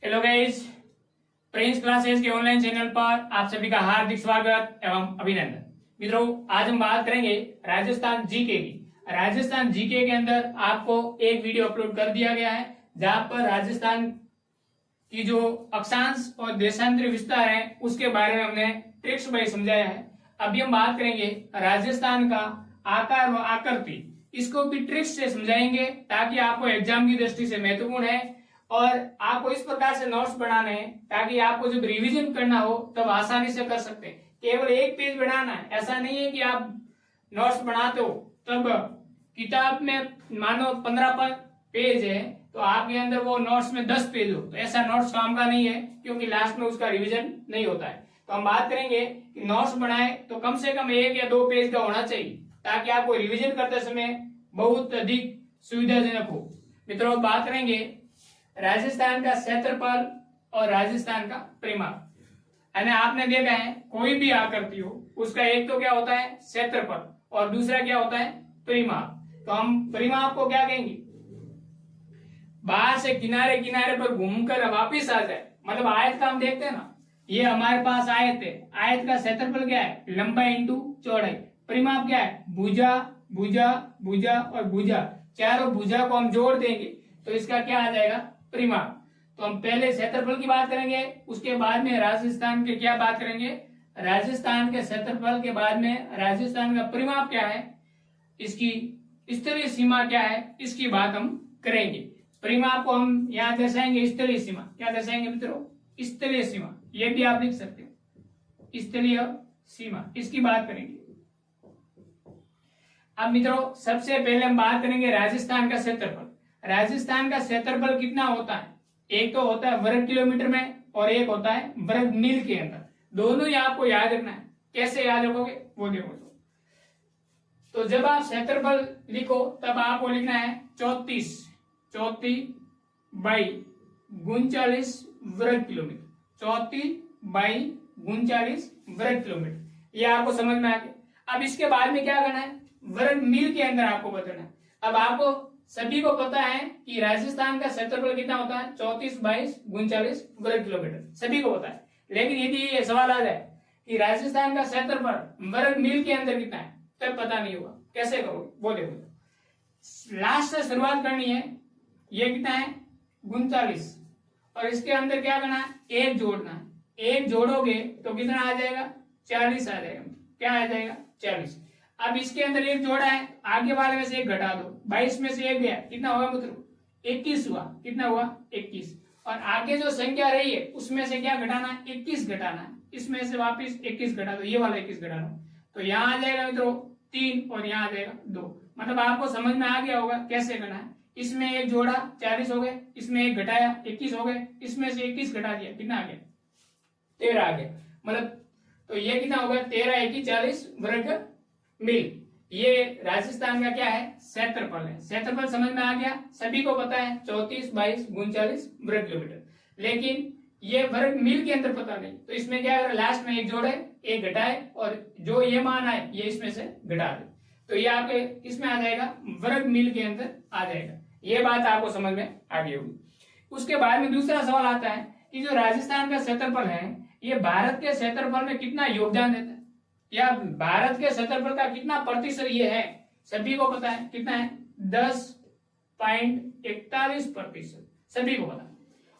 Hello guys, Prince classes के online channel पर आप सभी का हार्दिक स्वागत एवं अभिनंदन। मित्रों, आज हम बात करेंगे राजस्थान जीके की। राजस्थान जीके के अंदर आपको एक वीडियो अपलोड कर दिया गया है जहां पर राजस्थान की जो अक्षांश और देशांतरी विस्तार है उसके बारे में हमने ट्रिक्स बाय समझाया है। अभी हम बात करेंगे राजस्थान का आकार व आकृति, इसको भी ट्रिक्स से समझाएंगे ताकि आपको एग्जाम की दृष्टि से महत्वपूर्ण है और आपको इस प्रकार से नोट्स बनाने हैं ताकि आपको जब रिवीजन करना हो तब आसानी से कर सकते हैं। केवल एक पेज बनाना है, ऐसा नहीं है कि आप नोट्स बनाते हो तब किताब में मानो 15 पेज है तो आपके अंदर वो नोट्स में 10 पेज हो, तो ऐसा नोट्स काम का नहीं है क्योंकि लास्ट में उसका रिवीजन नहीं होता है। तो हम बात करेंगे कि नोट्स बनाए तो कम से कम 1 या 2 पेज का होना चाहिए ताकि आपको रिवीजन करते समय बहुत अधिक सुविधाजनक हो। मित्रों, बात करेंगे राजस्थान का क्षेत्रफल और राजस्थान का परिमाप। यानी आपने देखा है कोई भी आकृति हो उसका एक तो क्या होता है क्षेत्रफल और दूसरा क्या होता है परिमाप। तो हम परिमाप को क्या कहेंगे, बाहर से किनारे किनारे पर घूमकर वापिस आ जाए, मतलब आयत का हम देखते हैं ना, ये हमारे पास आयत है। आयत का क्षेत्रफल क्या है, लंबाई इंटू चौड़ाई। परिमाप क्या है, भुजा भुजा भुजा और भुजा, चारों भुजा को हम जोड़ देंगे तो इसका क्या आ जाएगा, परिमाप। तो हम पहले क्षेत्रफल की बात करेंगे, उसके बाद में राजस्थान के क्या बात करेंगे, राजस्थान के क्षेत्रफल के बाद में राजस्थान का परिमाप क्या है, इसकी स्थलीय सीमा क्या है, इसकी बात हम करेंगे। परिमाप को हम यहाँ दर्शाएंगे स्थलीय सीमा। क्या दर्शाएंगे मित्रों, स्थलीय सीमा, ये भी आप लिख सकते हो, स्थलीय सीमा, इसकी बात करेंगे। अब मित्रों, सबसे पहले हम बात करेंगे राजस्थान का क्षेत्रफल। राजस्थान का क्षेत्रफल कितना होता है, एक तो होता है वर्ग किलोमीटर में और एक होता है वर्ग मील के अंदर। दोनों ही आपको याद रखना है। कैसे याद रखोगे वो देखो। तो जब आप क्षेत्रफल लिखो तब आपको लिखना है 34 बाई 39 वर्ग किलोमीटर, 34 बाई 39 वर्ग किलोमीटर, ये आपको समझ में आ गया। अब इसके बाद में क्या करना है, वर्ग मील के अंदर आपको बताना है। अब आपको सभी को पता है कि राजस्थान का क्षेत्रफल कितना होता है, 34 बाई 39 वर्ग किलोमीटर, सभी को पता है। लेकिन यदि ये सवाल आ जाए कि राजस्थान का क्षेत्रफल वर्ग मील के अंदर कितना है, तब पता नहीं होगा, कैसे करोगे वो देखो। लास्ट से शुरुआत करनी है, ये कितना है 39 और इसके अंदर क्या करना है, एक जोड़ना है। एक जोड़ोगे तो कितना आ जाएगा, 40 आ जाएगा। क्या आ जाएगा, 40। अब इसके अंदर एक जोड़ा है, आगे वाले में से एक घटा दो, 22 में से एक गया, कितना होगा मित्रों, 21 हुआ। कितना हुआ, 21। और आगे जो संख्या रही है उसमें से क्या घटाना है, 21 घटाना है। इसमें से वापिस 21 घटा दो, ये वाला 21 घटा दो, तो यहाँ आ जाएगा मित्रों 3 और यहाँ आ जाएगा 2। मतलब आपको समझ में आ गया होगा कैसे करना है। इसमें एक जोड़ा 40 हो गए, इसमें एक घटाया 21 हो गए, इसमें से 21 घटा दिया, कितना आ गया, 13 आ गया। मतलब तो ये कितना होगा, 13 21 40 वर्ग मील। ये राजस्थान का क्या है, क्षेत्रफल है। क्षेत्रफल समझ में आ गया, सभी को पता है 34 22 39 वर्ग किलोमीटर। लेकिन ये वर्ग मील के अंदर पता नहीं, तो इसमें क्या है, लास्ट में एक जोड़े एक घटाए और जो ये मान आए ये इसमें से घटा दे, तो ये आपके इसमें आ जाएगा, वर्ग मील के अंदर आ जाएगा। ये बात आपको समझ में आ गई होगी। उसके बाद में दूसरा सवाल आता है कि जो राजस्थान का क्षेत्रफल है ये भारत के क्षेत्रफल में कितना योगदान देता है, या भारत के क्षेत्रफल का कितना प्रतिशत ये है, सभी को पता है कितना है, 10.41%, सभी को पता है।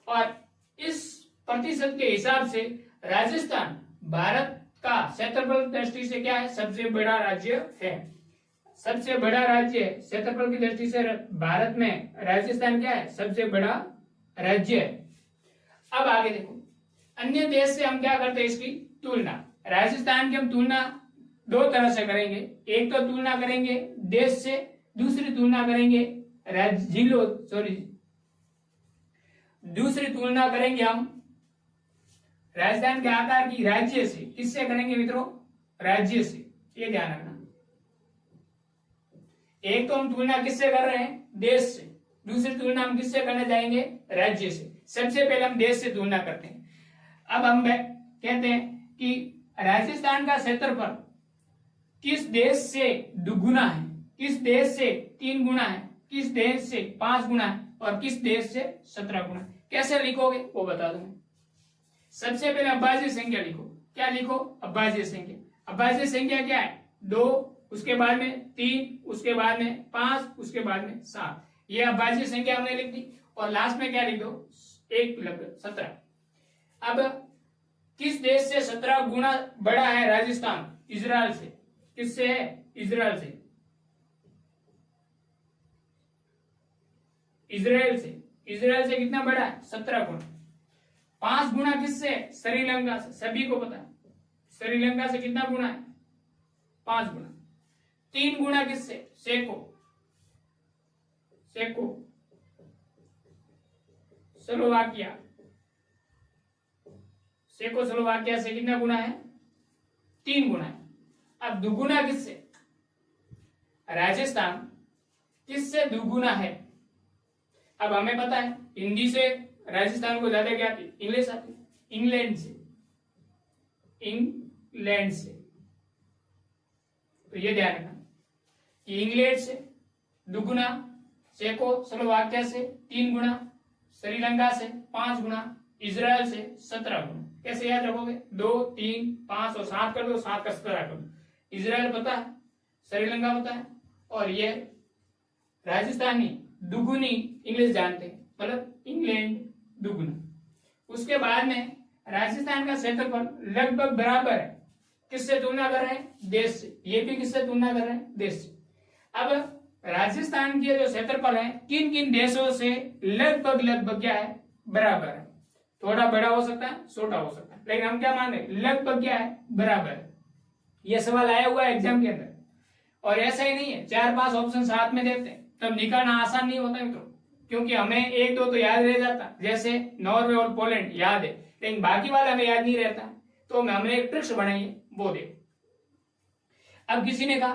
और इस प्रतिशत के हिसाब से राजस्थान भारत का क्षेत्रफल दृष्टि से क्या है, सबसे बड़ा राज्य है। सबसे बड़ा राज्य क्षेत्रफल की दृष्टि से भारत में राजस्थान क्या है, सबसे बड़ा राज्य है। अब आगे देखो, अन्य देश से हम क्या करते हैं, इसकी तुलना। राजस्थान की हम तुलना 2 तरह से करेंगे। एक तो तुलना करेंगे देश से, दूसरी तुलना करेंगे दूसरी तुलना करेंगे हम राजस्थान के आकार की राज्य से। किससे करेंगे मित्रों, राज्य से, ये ध्यान रखना। एक तो हम तुलना किससे कर रहे हैं, देश से, दूसरी तुलना हम किससे करने जाएंगे, राज्य से। सबसे पहले हम देश से तुलना करते हैं। अब हम कहते हैं कि राजस्थान का क्षेत्रफल किस देश से दुगुना है, किस देश से 3 गुना है, किस देश से 5 गुना है और किस देश से 17 गुना है। कैसे लिखोगे वो बता दूं मैं। सबसे पहले अभाज्य संख्या लिखो। क्या लिखो? अभाज्य संख्या। अभाज्य संख्या क्या है? 2, उसके बाद में 3, उसके बाद में 5, उसके बाद में 7। ये अभाज्य संख्या हमने लिख दी और लास्ट में क्या लिख दो? 1 लगभग 17। अब किस देश से 17 गुना बड़ा है राजस्थान? इजराइल से। किससे है? इजराइल से। इजराइल से। इजराइल से कितना बड़ा है? 17 गुना। 5 गुना किससे? श्रीलंका से। सभी को पता है श्रीलंका से कितना गुना है? 5 गुना। 3 गुना किससे? Seiko. Seiko Slovakia. Seiko Slovakia से कितना गुना है? 3 गुना है। अब दुगुना किससे? राजस्थान किससे दुगुना है? अब हमें पता है हिंदी से राजस्थान को ज्यादा क्या आती? इंग्लिश आती। इंग्लैंड से। इंग्लैंड से। तो ये ध्यान रखना कि इंग्लैंड से दुगुना, चेको स्लोवाकिया से 3 गुना, श्रीलंका से 5 गुना, इजराइल से 17 गुना। कैसे याद रखोगे? 2, 3, 5 और 7 कर दो, 7 का 17 कर दो। इजराइल पता है, श्रीलंका पता है और ये राजस्थानी दुगुनी इंग्लिश जानते हैं, मतलब इंग्लैंड दुगुना। उसके बाद में राजस्थान का क्षेत्रफल लगभग बराबर है। किससे तुलना कर रहे हैं? देश से। ये भी किससे तुलना कर रहे हैं? देश से। अब राजस्थान के जो क्षेत्रफल है किन किन देशों से लगभग लगभग क्या है? बराबर है। थोड़ा बड़ा हो सकता है, छोटा हो सकता है, लेकिन हम क्या मान रहे? लगभग क्या है? बराबर है। यह सवाल आया हुआ है एग्जाम के अंदर। और ऐसा ही नहीं है 4-5 ऑप्शन साथ में देते हैं तब निकालना आसान नहीं होता मित्रों, क्योंकि हमें 1-2 तो याद रह जाता, जैसे नॉर्वे और पोलैंड याद है, लेकिन बाकी वाला हमें याद नहीं रहता। तो हमने एक ट्रिक्स बनाई है, वो देखो। अब किसी ने कहा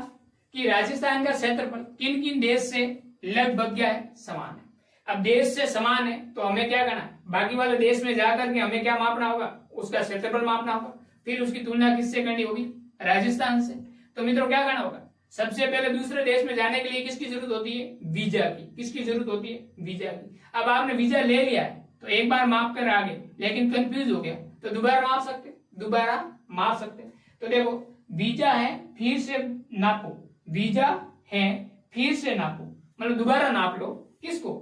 कि राजस्थान का क्षेत्रफल किन किन देश से लगभग क्या है? समान है। अब देश से समान है तो हमें क्या करना है? बाकी वाले देश में जाकर के हमें क्या मापना होगा? उसका क्षेत्रफल मापना होगा। फिर उसकी तुलना किससे करनी होगी? राजस्थान से। तो मित्रों क्या करना होगा? सबसे पहले दूसरे देश में जाने के लिए किसकी जरूरत होती है? वीजा की। किसकी जरूरत होती है? वीजा की। अब आपने वीजा ले लिया है तो एक बार माप कर आगे, लेकिन कंफ्यूज हो गया तो दोबारा माप सकते, दोबारा माप सकते। तो देखो वीजा है फिर से नापो, वीजा है फिर से नापो, मतलब दोबारा नाप लो। किसको?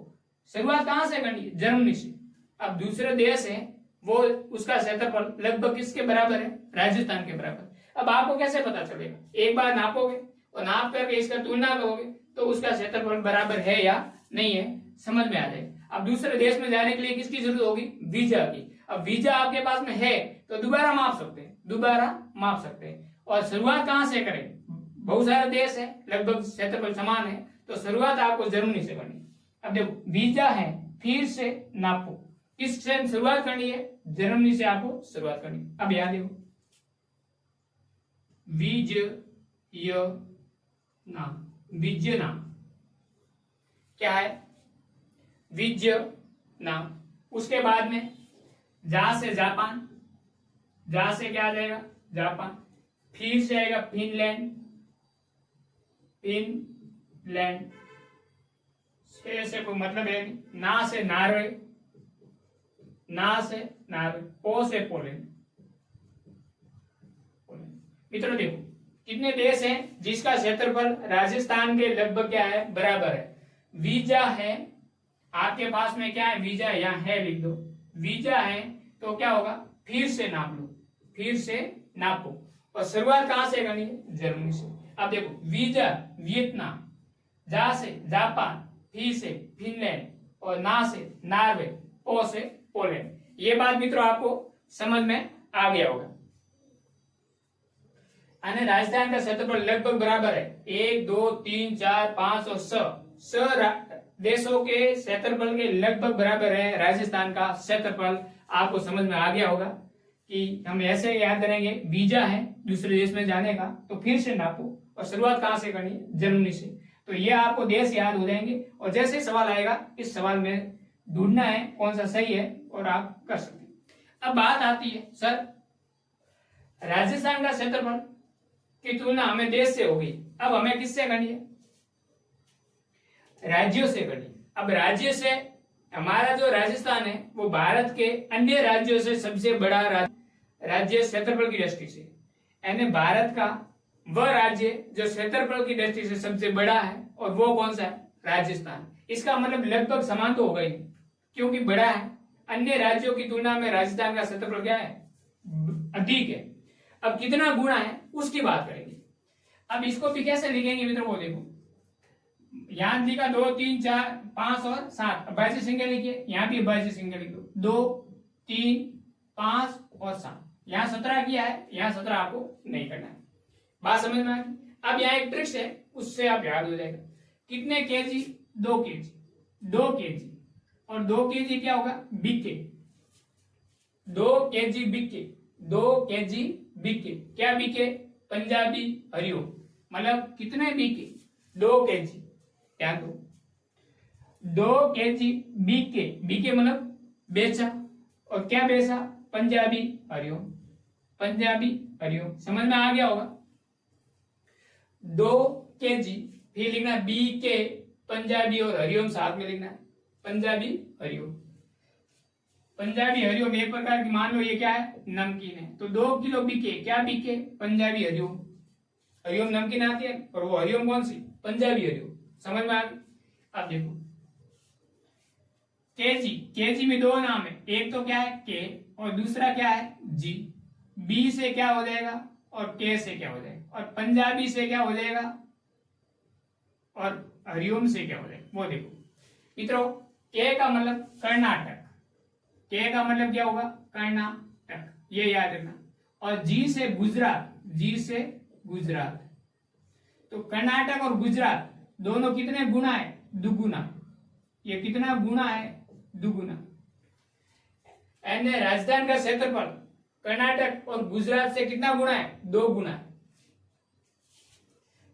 शुरुआत कहां से करनी है? जर्मनी से। अब दूसरे देश है वो उसका क्षेत्रफल लगभग किसके बराबर है? राजस्थान के बराबर। अब आपको कैसे पता चलेगा? एक बार नापोगे और नाप करके इसका तुलना करोगे तो उसका क्षेत्रफल बराबर है या नहीं है समझ में आ जाएगा। अब दूसरे देश में जाने के लिए किसकी जरूरत होगी? वीजा की। अब वीजा आपके पास में है तो दोबारा माप सकते हैं, दोबारा माप सकते हैं। और शुरुआत कहां से करें? बहुत सारे देश है, लगभग क्षेत्रफल समान है, तो शुरुआत आपको जर्मनी से करनी है। अब देखो वीजा है फिर से नापो, किससे शुरुआत करनी है? जर्मनी से आपको शुरुआत करनी है। अब याद देखो विज्य नाम क्या है? विज्य नाम। उसके बाद में जा से जापान, जा से क्या आ जाएगा? जापान। फिर से आएगा फिनलैंड, फिनलैंड से कोई मतलब है नहीं। ना से नॉर्वे, ना से नॉर्वे। पो से पोलैंड। मित्रों देखो कितने देश हैं जिसका क्षेत्रफल राजस्थान के लगभग क्या है? बराबर है। वीजा है आपके पास में, क्या है? वीजा यहाँ है, लिख दो। वीजा है तो क्या होगा? फिर से नाप लो, फिर से नापो। और शुरुआत कहां से करनी है? जर्मनी से। अब देखो वीजा वियतनाम, जा से जापान, फिर से फिनलैंड और ना से नॉर्वे, पो से पोलैंड। ये बात मित्रों आपको समझ में आ गया होगा। राजस्थान का क्षेत्रफल लगभग बराबर है 1, 2, 3, 4, 5 और 6 देशों के क्षेत्रफल के लगभग बराबर है राजस्थान का क्षेत्रफल। आपको समझ में आ गया होगा कि हम ऐसे याद करेंगे, वीजा है दूसरे देश में जाने का तो फिर से नापो और शुरुआत कहां से करनी है? जर्मनी से। तो ये आपको देश याद हो जाएंगे और जैसे सवाल आएगा इस सवाल में ढूंढना है कौन सा सही है और आप कर सकते हैं। अब बात आती है सर राजस्थान का क्षेत्रफल की तुलना हमें देश से होगी, अब हमें किससे करनी है? राज्यों से करनी है। अब राज्य से हमारा जो राजस्थान है वो भारत के अन्य राज्यों से सबसे बड़ा राज्य क्षेत्रफल की दृष्टि से, यानी भारत का वह राज्य जो क्षेत्रफल की दृष्टि से सबसे बड़ा है, और वो कौन सा है? राजस्थान। इसका मतलब लगभग समान तो होगा ही, क्योंकि बड़ा है। अन्य राज्यों की तुलना में राजस्थान का क्षेत्रफल क्या है? अधिक है। अब कितना गुना है उसकी बात करेंगे। अब इसको भी कैसे लिखेंगे मित्रों? वो देखो, यहां लिखा 2 3 4 5 और 7, अभाज्य संख्या लिखिए। यहाँ भी अभाज्य संख्या लिखो, 2 3 5 और 7। यहाँ 17 किया है, यहाँ 17 आपको नहीं करना है। बात समझ में आ गई? अब यहाँ एक ट्रिक्स है, उससे आप याद हो जाएगा। कितने केजी? 2 केजी। 2 केजी और 2 केजी क्या होगा? BK. 2 KG BK. 2 KG BK. क्या बीके? पंजाबी हरिओम। मतलब कितने बीके? 2 केजी। क्या? तो 2 केजी बीके। बीके मतलब बेचा, और क्या बेचा? पंजाबी हरिओम। पंजाबी हरिओम। समझ में आ गया होगा? 2 केजी, फिर लिखना बीके, पंजाबी और हरिओम साथ में लिखना है, पंजाबी हरिओम। पंजाबी हरिओम एक प्रकार की, मान लो ये क्या है? नमकीन है। तो 2 किलो बीके। क्या बीके? पंजाबी हरिओम। हरिओम नमकीन आती है, और वो हरिओम कौन सी? पंजाबी हरिओम। समझ में आ गई? अब देखो, केजी। केजी में 2 नाम है, एक तो क्या है? के, और दूसरा क्या है? जी। बी से क्या हो जाएगा और के से क्या हो जाएगा, और पंजाबी से क्या हो जाएगा और हरिओम से क्या हो जाएगा, वो देखो मित्रों। के का मतलब कर्नाटक। के का मतलब क्या होगा? कर्नाटक, ये याद रखना। और जी से गुजरात। जी से गुजरात। तो कर्नाटक और गुजरात दोनों कितने गुना है? दुगुना। ये कितना गुना है? दुगुना। राजस्थान का क्षेत्रफल कर्नाटक और गुजरात से कितना गुना है? 2 गुना।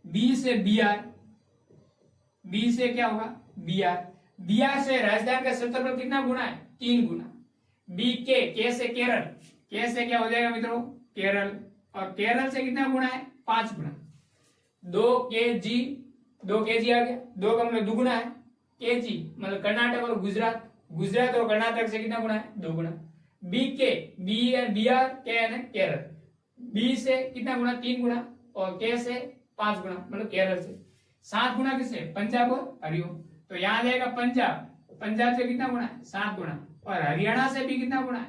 बी से बिहार। बी से क्या होगा? बिहार। बिहार से राजस्थान का क्षेत्रफल कितना गुना है? 3 गुना। बी के से केरल। के से क्या हो जाएगा मित्रों? केरल। और केरल से कितना गुना है? 5 गुना। 2 केजी। 2 केजी आ गया। 2 का मतलब दुगुना है। केजी मतलब कर्नाटक और गुजरात। गुजरात और कर्नाटक से कितना गुना है? 2 गुना। बी के, बिहार, के यानी केरल। बी से कितना गुना? 3 गुना। और के से 5 गुना, मतलब केरल से 7 गुना। किससे? पंजाब और हरिओम। तो यहां आ जाएगा पंजाब। पंजाब से कितना गुना है? 7 गुना। और हरियाणा से भी कितना गुना है?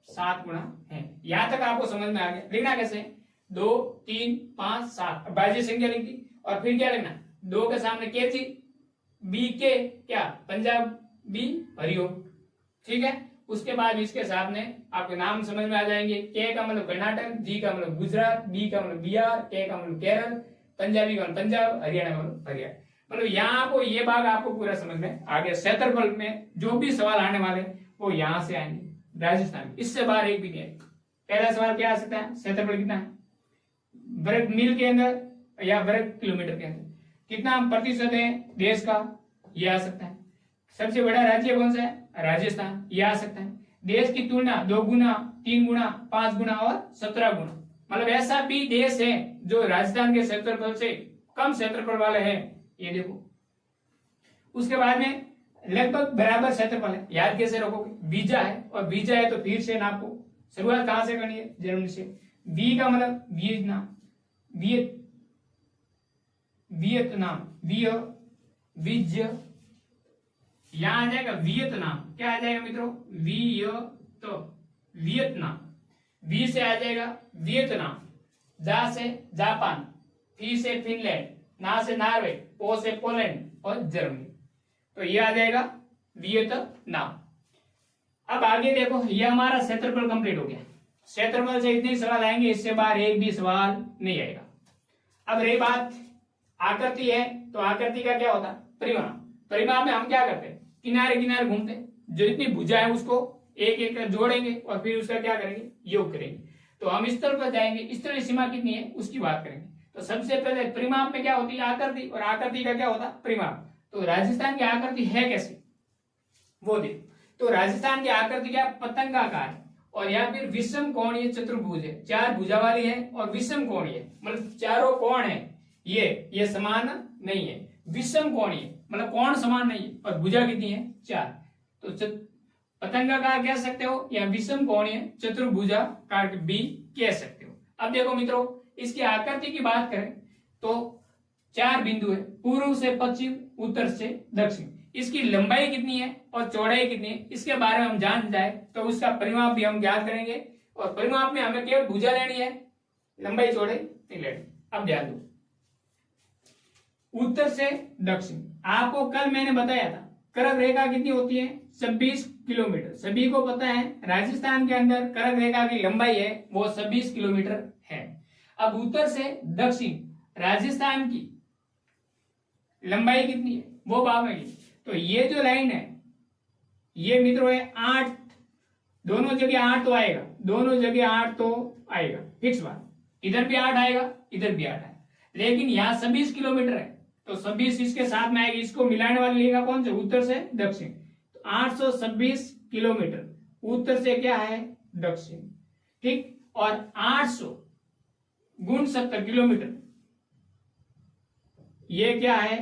7 गुना है। यहां तक आपको समझ में आ गया। लिखना कैसे? 2 3 5 7, अभाज्य संख्या लिख दी। और फिर क्या लिखना? 2 के सामने केजी, बी के क्या? पंजाब, बी हरिओम। ठीक है। उसके बाद इसके सामने आपके नाम समझ में आ जाएंगे। के का मतलब कर्नाटक, जी का मतलब गुजरात, बी का मतलब बिहार, के का मतलब केरल, पंजाबी का मतलब पंजाब, हरियाणा का मतलब हरियाणा। मतलब यहाँ आपको ये भाग आपको पूरा समझ में आ गया। क्षेत्रफल में जो भी सवाल आने वाले वो यहाँ से आएंगे राजस्थान। इससे बाहर एक भी नहीं आएगा। पहला सवाल क्या आ सकता है? क्षेत्रफल कितना है वर्ग मील के अंदर या वर्ग किलोमीटर के अंदर, कितना प्रतिशत है देश का, ये आ सकता है। सबसे बड़ा राज्य कौन सा है? राजस्थान, ये आ सकता है। देश की तुलना 2 गुना, 3 गुना, 5 गुना और 17 गुना। मतलब ऐसा भी देश है जो राजस्थान के क्षेत्रफल से कम क्षेत्रफल वाले हैं, ये देखो। उसके बाद में लगभग बराबर क्षेत्रफल है। याद कैसे रखोगे? बीजा है, और बीजा है तो फिर से नापो। शुरुआत कहां से करनी है? जर्मनी से। वी का मतलब वियतनाम, वियतनाम, विज, यहां आ जाएगा वियतनाम। क्या आ जाएगा मित्रों? वियतनाम। वी से आ जाएगा वियतनाम, जा से जापान, फी से फिनलैंड, ना से नॉर्वे, पो से पोलैंड और जर्मनी। तो ये आ जाएगा वियतनाम। अब आगे देखो, ये हमारा क्षेत्रफल कंप्लीट हो गया। क्षेत्रफल से इतने सवाल आएंगे, इससे बाहर एक भी सवाल नहीं आएगा। अब रही बात आकृति है, तो आकृति का क्या होता है? परिमाप। परिमाप में हम क्या करते हैं? किनारे किनारे घूमते हैं, जो इतनी भुजा है उसको एक एक कर जोड़ेंगे और फिर उसका क्या करेंगे? योग करेंगे। तो हम इस तरह पर जाएंगे, इस तरह सीमा कितनी है उसकी बात करेंगे। तो सबसे पहले परिमाप में क्या होती है? आकृति, और आकृति का क्या होता है? परिमाप। तो राजस्थान की आकृति है कैसे, वो देख। तो राजस्थान की आकृति क्या? पतंगाकार है, और या फिर विषम कोणीय चतुर्भुज है। 4 भुजा वाली है और विषम कोणीय, मतलब चारों कोण है, ये समान नहीं है। विषम कोणीय मतलब कोण समान नहीं है, और भुजा कितनी है? 4। तो पतंगाकार कह सकते हो या विषम कोणीय चतुर्भुजाकार भी कह सकते हो। अब देखो मित्रों, इसकी आकृति की बात करें तो 4 बिंदु है, पूर्व से पश्चिम, उत्तर से दक्षिण। इसकी लंबाई कितनी है और चौड़ाई कितनी है, इसके बारे में हम जान जाए तो उसका परिमाप भी हम ज्ञात करेंगे। और परिमाप में हमें केवल भुजा लेनी है, लंबाई चौड़ाई नहीं लेनी। अब ध्यान दो, उत्तर से दक्षिण। आपको कल मैंने बताया था कर्क रेखा कितनी होती है, 26 किलोमीटर। सभी को पता है राजस्थान के अंदर कर्क रेखा की लंबाई है वो 26 किलोमीटर है। अब उत्तर से दक्षिण राजस्थान की लंबाई कितनी है वो पावेंगे। तो ये जो लाइन है ये मित्रों है 8, दोनों जगह 8 तो आएगा, दोनों जगह 8 तो आएगा, फिक्स बात। इधर भी 8 आएगा, इधर भी 8 आएगा, लेकिन यहाँ 26 किलोमीटर है तो 26 इसके साथ में आएगी। इसको मिलाने वाली लेगा कौन से, उत्तर से दक्षिण। तो 826 किलोमीटर उत्तर से क्या है, दक्षिण, ठीक। और 800 गुण 70 किलोमीटर ये क्या है,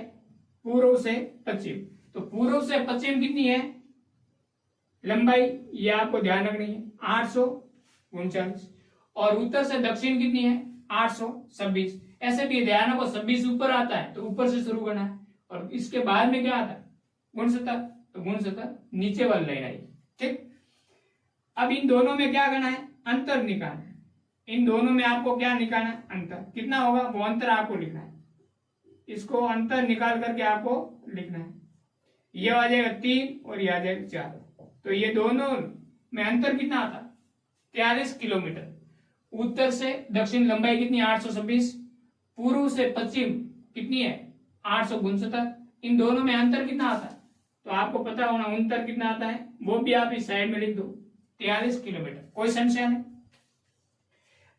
पूर्व से पश्चिम। तो पूर्व से पश्चिम कितनी है लंबाई, ये आपको ध्यान रखनी है, 839। और उत्तर से दक्षिण कितनी है, 826। ऐसे भी ध्यान रखो, 26 ऊपर आता है तो ऊपर से शुरू करना है, और इसके बाद में क्या आता है, गुण 70, तो गुण 70 नीचे वाली लाइन आई, ठीक। अब इन दोनों में क्या करना है, अंतर निकालना है। इन दोनों में आपको क्या निकालना है, अंतर। कितना होगा वो अंतर आपको लिखना है, इसको अंतर निकाल करके आपको लिखना है। ये आ जाएगा 3 और ये आ जाएगा 4। तो ये दोनों में अंतर कितना आता है, 43 किलोमीटर। उत्तर से दक्षिण लंबाई कितनी, 826। पूर्व से पश्चिम कितनी है, 869। इन दोनों में अंतर कितना आता है, तो आपको पता होना अंतर कितना आता है, वो भी आप इस साइड में लिख दो, 43 किलोमीटर। कोई संशय नहीं।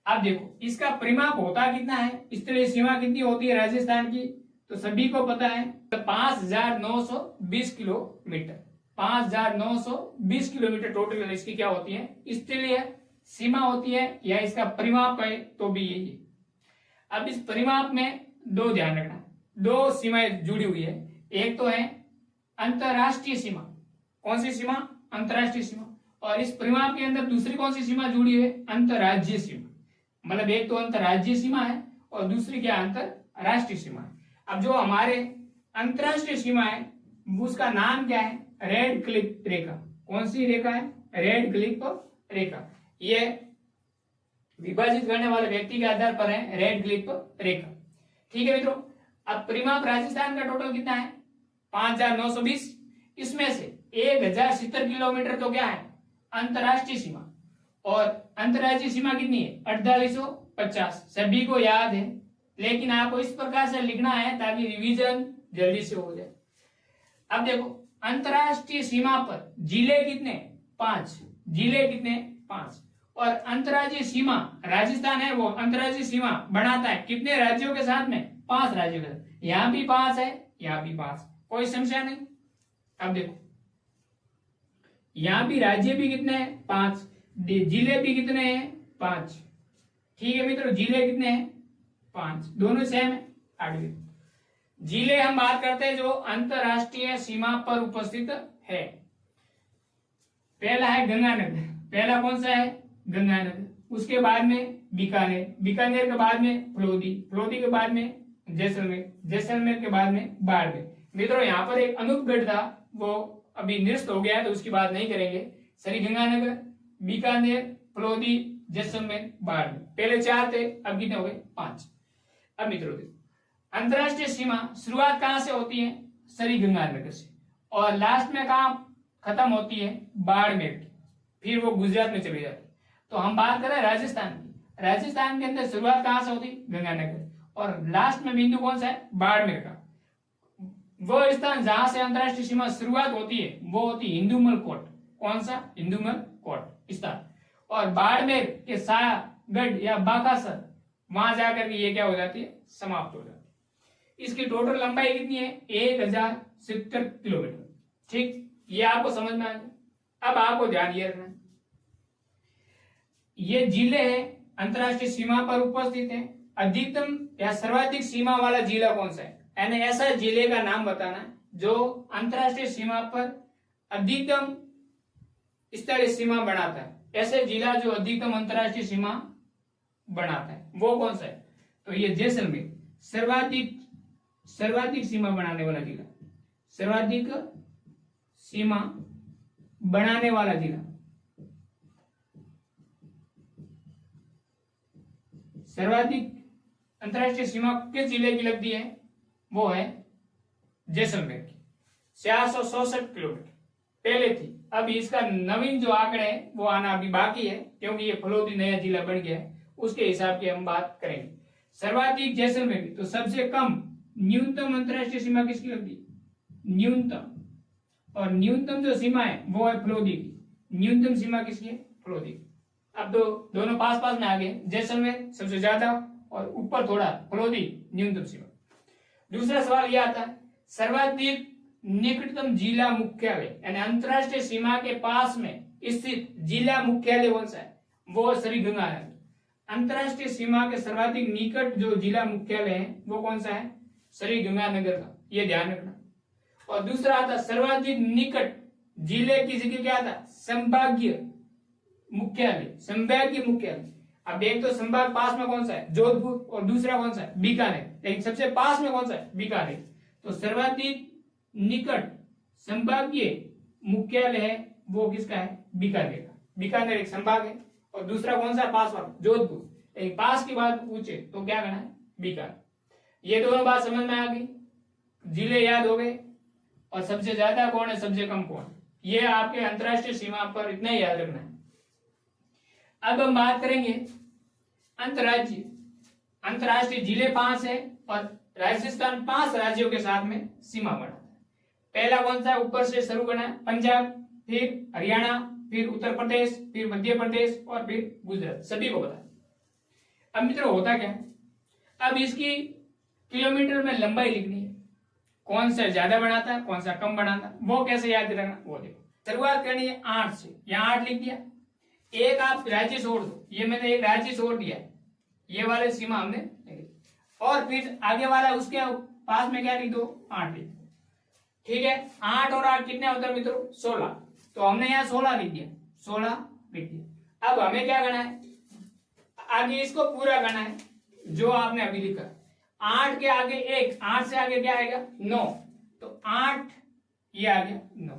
अब देखो इसका परिमाप होता कितना है, स्थलीय सीमा कितनी होती है राजस्थान की, तो सभी को पता है 5920 किलोमीटर। 5920 किलोमीटर टोटल इसकी क्या होती है, स्थलीय सीमा होती है, या इसका परिमाप है तो भी यही है। अब इस परिमाप में दो ध्यान रखना, दो सीमाएं जुड़ी हुई है। एक तो है अंतरराष्ट्रीय सीमा, कौन सी सीमा, अंतरराष्ट्रीय सीमा। और इस परिमाप के अंदर दूसरी कौन सी सीमा जुड़ी है, अंतरराज्यीय सीमा। मतलब एक तो अंतरराज्यीय सीमा है और दूसरी क्या, अंतरराष्ट्रीय सीमा है। अब जो हमारे अंतरराष्ट्रीय सीमा है उसका नाम क्या है, रेड क्लिफ रेखा। कौन सी रेखा है, रेड क्लिफ रेखा। ये विभाजित करने वाले व्यक्ति के आधार पर है रेड क्लिफ रेखा, ठीक है मित्रों। अब परिमाप राजस्थान का टोटल कितना है, 5920। इसमें से 1070 किलोमीटर तो क्या है, अंतरराष्ट्रीय सीमा। और अंतरराज्यीय सीमा कितनी है, 4850। सभी को याद है, लेकिन आपको इस प्रकार से लिखना है ताकि रिवीजन जल्दी से हो जाए। अब देखो अंतरराष्ट्रीय सीमा पर जिले कितने, 5 जिले कितने, 5। और अंतरराज्यीय सीमा राजस्थान है वो अंतरराज्यीय सीमा बनाता है कितने राज्यों के साथ में, 5 राज्यों के साथ। यहां भी 5 है, यहां भी 5, कोई समस्या नहीं। अब देखो यहां भी राज्य भी कितने हैं, 5, जिले भी कितने हैं, 5, ठीक है मित्रों। जिले कितने हैं, 5, दोनों सेम है। आगे जिले हम बात करते हैं जो अंतरराष्ट्रीय सीमा पर उपस्थित है। पहला है गंगानगर, पहला कौन सा है, गंगानगर। उसके बाद में बीकानेर, बीकानेर के बाद में फलोदी, फलोदी के बाद में जैसलमेर, जैसलमेर के बाद में बाड़मेर। मित्रों यहाँ पर एक अनूपगढ़ था, वो अभी निरस्त हो गया है तो उसकी बात नहीं करेंगे। गंगानगर, बीकानेर, फलोदी, जैसलमेर, बाड़मेर। पहले 4 थे, अब कितने हो गए, 5। अब मित्रों अंतरराष्ट्रीय सीमा शुरुआत कहां से होती है, गंगानगर से, और लास्ट में कहां खत्म होती है, बाड़मेर की, फिर वो गुजरात में चली जाती है। तो हम बात कर रहे हैं राजस्थान की। राजस्थान के अंदर शुरुआत कहां से होती है, गंगानगर, और लास्ट में बिंदु कौन सा है, बाड़मेर का। वो स्थान जहां से अंतरराष्ट्रीय सीमा शुरुआत होती है वो होती है हिंदूमल कोट। कौन सा, हिंदूमल कोट स्थान। और बाड़मेर के सागढ़ या बाकासर, वहां जाकर के ये क्या हो जाती है, समाप्त हो जाती है। इसकी टोटल लंबाई कितनी है, 1070 किलोमीटर, ठीक। ये आपको समझ में आ गया। अब आपको ध्यान ये रखना, ये जिले हैं अंतरराष्ट्रीय सीमा पर उपस्थित हैं। अधिकतम या सर्वाधिक सीमा वाला जिला कौन सा है, यानी ऐसा जिले का नाम बताना जो अंतरराष्ट्रीय सीमा पर अधिकतम स्तरीय सीमा बनाता है, ऐसे जिला जो अधिकतम अंतर्राष्ट्रीय सीमा बनाता है वो कौन सा है? तो ये जैसलमेर सर्वाधिक सीमा बनाने वाला जिला, सर्वाधिक सीमा बनाने वाला जिला, सर्वाधिक अंतर्राष्ट्रीय सीमा किस जिले की लगती है? वो है जैसलमेर की, 467 किलोमीटर पहले थी। अब इसका नवीन जो आंकड़े है वो आना अभी बाकी है, क्योंकि ये फलोदी नया जिला बन गया है, उसके हिसाब की हम बात करेंगे। सर्वाधिक जैसलमेर की, तो सबसे कम न्यूनतम अंतर्राष्ट्रीय सीमा किसकी लगती है? न्यूनतम, और न्यूनतम जो सीमा है वो है फलोदी की। न्यूनतम सीमा किसकी है? फलोदी की। अब तो दोनों पास पास में आ गए, जैसलमेर सबसे ज्यादा और ऊपर थोड़ा फलोदी न्यूनतम सीमा। दूसरा सवाल यह आता है, सर्वाधिक निकटतम जिला मुख्यालय यानी अंतर्राष्ट्रीय सीमा के पास में स्थित जिला मुख्यालय कौन सा है? वो श्रीगंगानगर। अंतर्राष्ट्रीय सीमा के सर्वाधिक निकट जो जिला मुख्यालय है वो कौन सा है? श्रीगंगानगर का, ये ध्यान रखना। और दूसरा आता सर्वाधिक निकट जिले की जगह क्या आता? संभागीय मुख्यालय, संभागीय मुख्यालय। अब एक तो संभाग पास में कौन सा है? जोधपुर, और दूसरा कौन सा है? बीकानेर। लेकिन सबसे पास में कौन सा है? बीकानेर। तो सर्वाधिक निकट संभागीय मुख्यालय है वो किसका है? बीकानेर का। बीकानेर एक संभाग है, और दूसरा कौन सा पास वाला? जोधपुर। एक पास की बात पूछे तो क्या करना है? बीकानेर। ये दोनों बात समझ में आ गई, जिले याद हो गए, और सबसे ज्यादा कौन है, सबसे कम कौन है, ये आपके अंतर्राष्ट्रीय सीमा पर इतना ही याद रखना है। अब हम बात करेंगे अंतर्राज्यीय। अंतर्राष्ट्रीय जिले 5 है, और राजस्थान 5 राज्यों के साथ में सीमा बनाता है। पहला कौन सा है? ऊपर से शुरू करना है, पंजाब, फिर हरियाणा, फिर उत्तर प्रदेश, फिर मध्य प्रदेश, और फिर गुजरात, सभी को बताया। अब मित्रों होता क्या है, अब इसकी किलोमीटर में लंबाई लिखनी है, कौन सा ज्यादा बनाता है, कौन सा कम बनाता है, वो कैसे याद रखना वो देखो। शुरुआत करनी है 8 से, यहाँ 8 लिख दिया, एक आप राज्य छोड़ दो, ये मैंने एक राज्य छोड़ दिया, ये वाले सीमा हमने, और फिर आगे वाला उसके पास में क्या लिख दो? 8 लिख दो। ठीक है, 8 और 8 कितने होता है मित्रों? 16। तो हमने यहाँ 16 लिख दिया, 16 लिख दिया। अब हमें क्या करना है? आगे इसको पूरा करना है जो आपने अभी लिखा। 8 के आगे 1, 8 से आगे क्या आएगा? 9। तो 8 ये आ गया 9।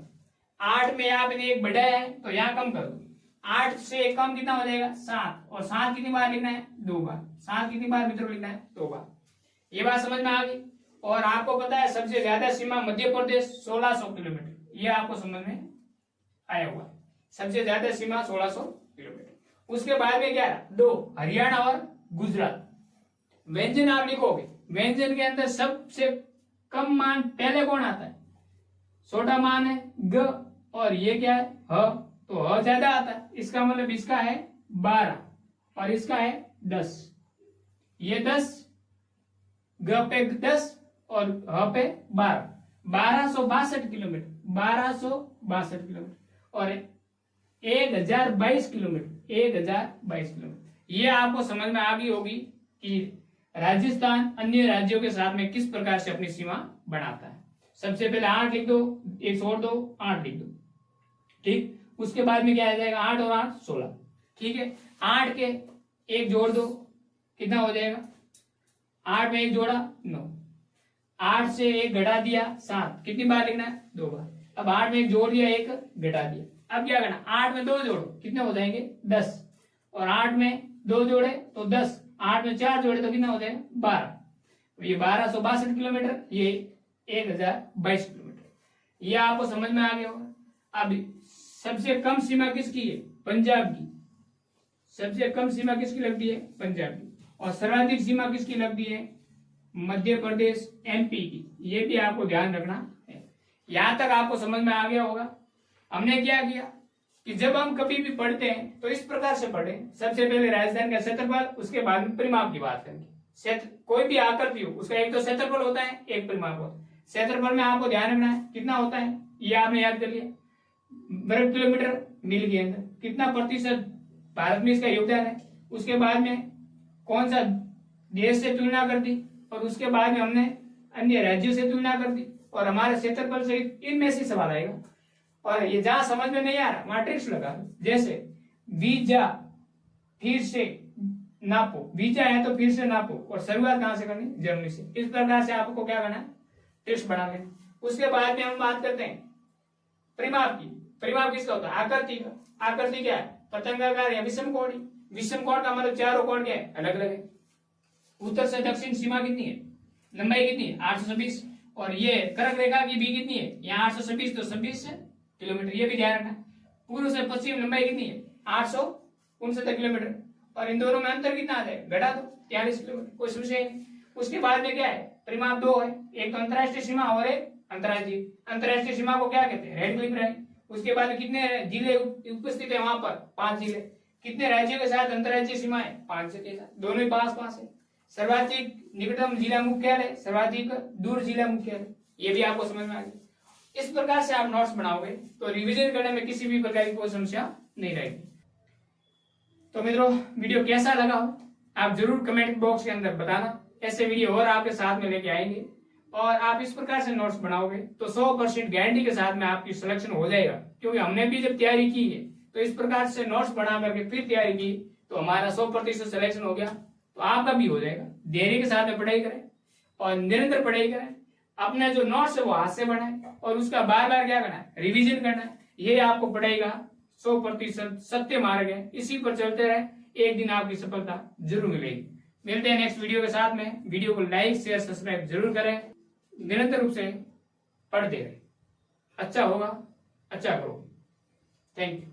8 में आपने 1 बढ़ाया है तो यहाँ कम कर दो, 8 से 1 कम कितना हो जाएगा? 7। और 7 कितनी बार लिखना है? 2 बार। 7 कितनी बार मित्रों लिखना है? 2 बार। ये बात समझ में आ गई। और आपको पता है सबसे ज्यादा सीमा मध्य प्रदेश 1600 किलोमीटर, ये आपको समझ में आया हुआ है। सबसे ज्यादा सीमा 1600 किलोमीटर। उसके बाद में क्या है? 2 हरियाणा और गुजरात। व्यंजन आप लिखोगे, व्यंजन के अंदर सबसे कम मान पहले कौन आता है? छोटा मान है ग, और ये क्या है? ह। तो ह ज्यादा आता है, इसका मतलब इसका है 12 और इसका है 10। ये 10, ग पे 10 और ह पे 12, 1262 किलोमीटर, 1262 किलोमीटर, और 1022 किलोमीटर, 1022 किलोमीटर। ये आपको समझ में आ गई होगी कि राजस्थान अन्य राज्यों के साथ में किस प्रकार से अपनी सीमा बनाता है। सबसे पहले 8 लिख दो, 1 छोड़ दो, 8 लिख दो। ठीक, उसके बाद में क्या आ जाएगा? 8 और 8 16। ठीक है, 8 के 1 जोड़ दो, कितना हो जाएगा? 8 में 1 जोड़ा 9, 8 से 1 घटा दिया 7। कितनी बार लिखना है? 2 बार। अब 8 में 1 जोड़ दिया, 1 घटा दिया। अब क्या करना? 8 में 2 जोड़ो, कितने हो जाएंगे? 10। और 8 में 2 जोड़े तो 10, 8 में 4 जोड़े तो कितना हो जाएगा? 12। ये 1262 किलोमीटर, ये 1022 किलोमीटर। ये आपको समझ में आ गया होगा। अब सबसे कम सीमा किसकी है? पंजाब की। सबसे कम सीमा किसकी लगती है? पंजाब की। और सर्वाधिक सीमा किसकी लगती है? मध्य प्रदेश, एमपी की। ये भी आपको ध्यान रखना है। यहां तक आपको समझ में आ गया होगा। हमने क्या किया कि जब हम कभी भी पढ़ते हैं तो इस प्रकार से पढ़े, सबसे पहले राजधानी का क्षेत्रफल, उसके बाद में परिमाप की बात करेंगे। क्षेत्र कोई भी आकृति हो उसका एक तो क्षेत्रफल होता है, एक परिमाप होता है। क्षेत्रफल में आपको ध्यान रखना है कितना होता है, ये आपने याद कर लिया, वर्ग किलोमीटर मील के अंदर। कितना प्रतिशत भारत में इसका योगदान है, उसके बाद में कौन सा देश से तुलना कर दी, और उसके बाद में हमने अन्य राज्यों से तुलना कर दी, और हमारे क्षेत्रफल से इनमें से सवाल आएगा। और ये जहां समझ में नहीं आ रहा वहां ट्रिक्स लगा दो। जैसे वीजा फिर से नापो, वीजा है तो फिर से नापो, और शुरुआत कहां से करनी, जर्मनी से। इस प्रकार से आपको क्या करना है, ट्रिक्स बना लेना। उसके बाद में हम बात करते हैं परिमाप की। परिमाप किसका होता है, आकृति का। आकृति क्या है, पतंगाकार या विषम कोण। विषम कोण का मतलब चारों कोण क्या है, अलग अलग है। उत्तर से दक्षिण सीमा कितनी है, लंबाई कितनी है 826, और ये कर्क रेखा की भी कितनी है, यहाँ 826 तो 26 किलोमीटर, ये भी ध्यान रखना। पूर्व से पश्चिम लंबाई कितनी है 869 किलोमीटर, और इन दोनों में अंतर कितना आता है, घटा दो 43 किलोमीटर, कोई समस्या नहीं। उसके बाद में क्या है, परिमाप दो है, एक अंतरराष्ट्रीय सीमा और एक अंतर्राज्यीय। अंतर्राष्ट्रीय सीमा को क्या कहते हैं, रेड क्लिफ लाइन। उसके बाद कितने जिले उपस्थित है वहां पर, 5 जिले। कितने राज्यों के साथ अंतर्राज्यीय सीमा है, 5 के साथ, दोनों ही पास पास है। सर्वाधिक निकटतम जिला मुख्यालय, सर्वाधिक दूर जिला मुख्यालय, ये भी आपको समझ में आ गया। इस प्रकार से आप नोट्स बनाओगे तो रिवीजन करने में किसी भी प्रकार की कोई समस्या नहीं रहेगी। तो मित्रों, वीडियो कैसा लगा हो आप जरूर कमेंट बॉक्स के अंदर बताना। ऐसे वीडियो और आपके साथ में लेके आएंगे, और आप इस प्रकार से नोट्स बनाओगे तो 100% गारंटी के साथ में आपकी सिलेक्शन हो जाएगा। क्योंकि हमने भी जब तैयारी की है तो इस प्रकार से नोट्स बना करके फिर तैयारी की, तो हमारा 100% सिलेक्शन हो गया, तो आपका भी हो जाएगा। धैर्य के साथ में पढ़ाई करें और निरंतर पढ़ाई करें। अपने जो नोट्स है वो हाथ से बनाए, और उसका बार बार क्या करना है, रिविजन करना है। ये आपको पढ़ाई का 100% सत्य मार्ग है। इसी पर चलते रहे, एक दिन आपकी सफलता जरूर मिलेगी। मिलते हैं नेक्स्ट वीडियो के साथ में। वीडियो को लाइक शेयर सब्सक्राइब जरूर करें, निरंतर रूप से पढ़ते रहे। अच्छा होगा, अच्छा करो। Thank you.